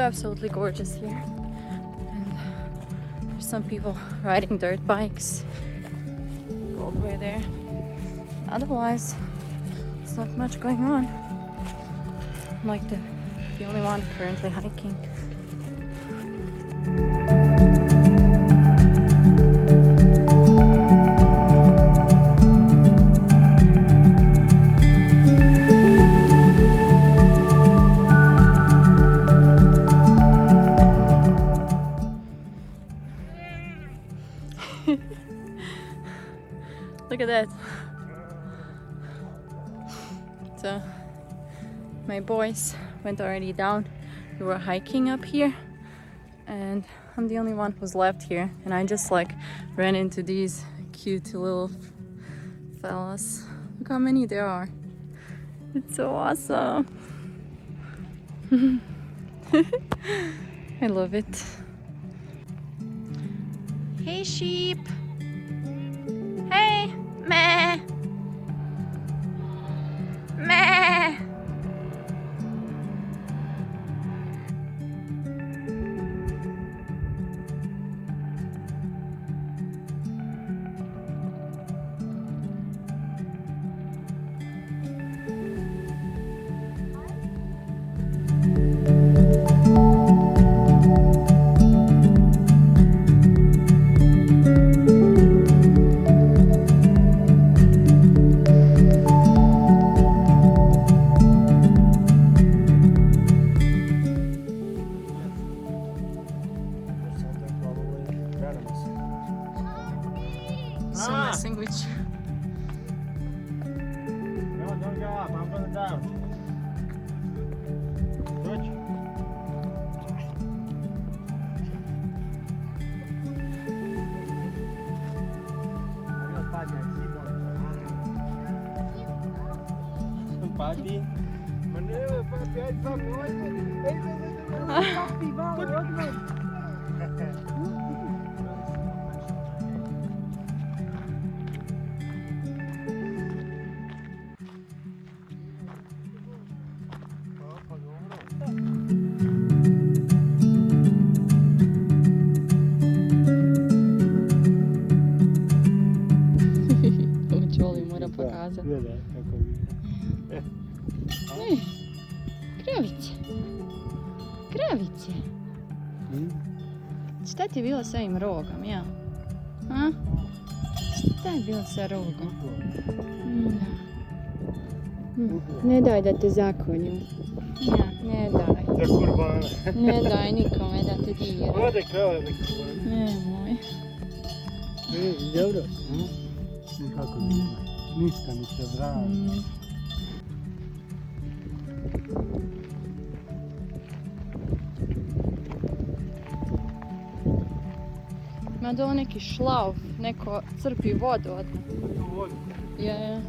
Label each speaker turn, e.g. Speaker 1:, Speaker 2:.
Speaker 1: absolutely gorgeous here. And there's some people riding dirt bikes. Go all the way there. Otherwise, there's not much going on. I'm like the only one currently hiking. Look at that. So my boys went already down. We were hiking up here and I'm the only one who's left here, and I just like ran into these cute little fellas. Look how many there are. It's so awesome. I love it. Hey sheep. Hey, meh. Meh. So messing with you.
Speaker 2: No, don't go up. I'm going down. Touch. Papi. Maneiro, papi, aí só coisa. Papi, vamos.
Speaker 1: Kravice. Šta ti je bilo s ovim rogom, ja? A? Šta je bilo sa rogom? Ne daj da te zakolju. Ja, ne daj.
Speaker 2: Za kurbane.
Speaker 1: Ne daj nikome da te dira.
Speaker 2: Ode krave za kurbane.
Speaker 1: Nemoj.
Speaker 2: Dobro. Nikako ništa mi se vrati.
Speaker 1: Ima dole neki šlauf, neko crpi vodu odmah.
Speaker 2: Vodu.
Speaker 1: Je.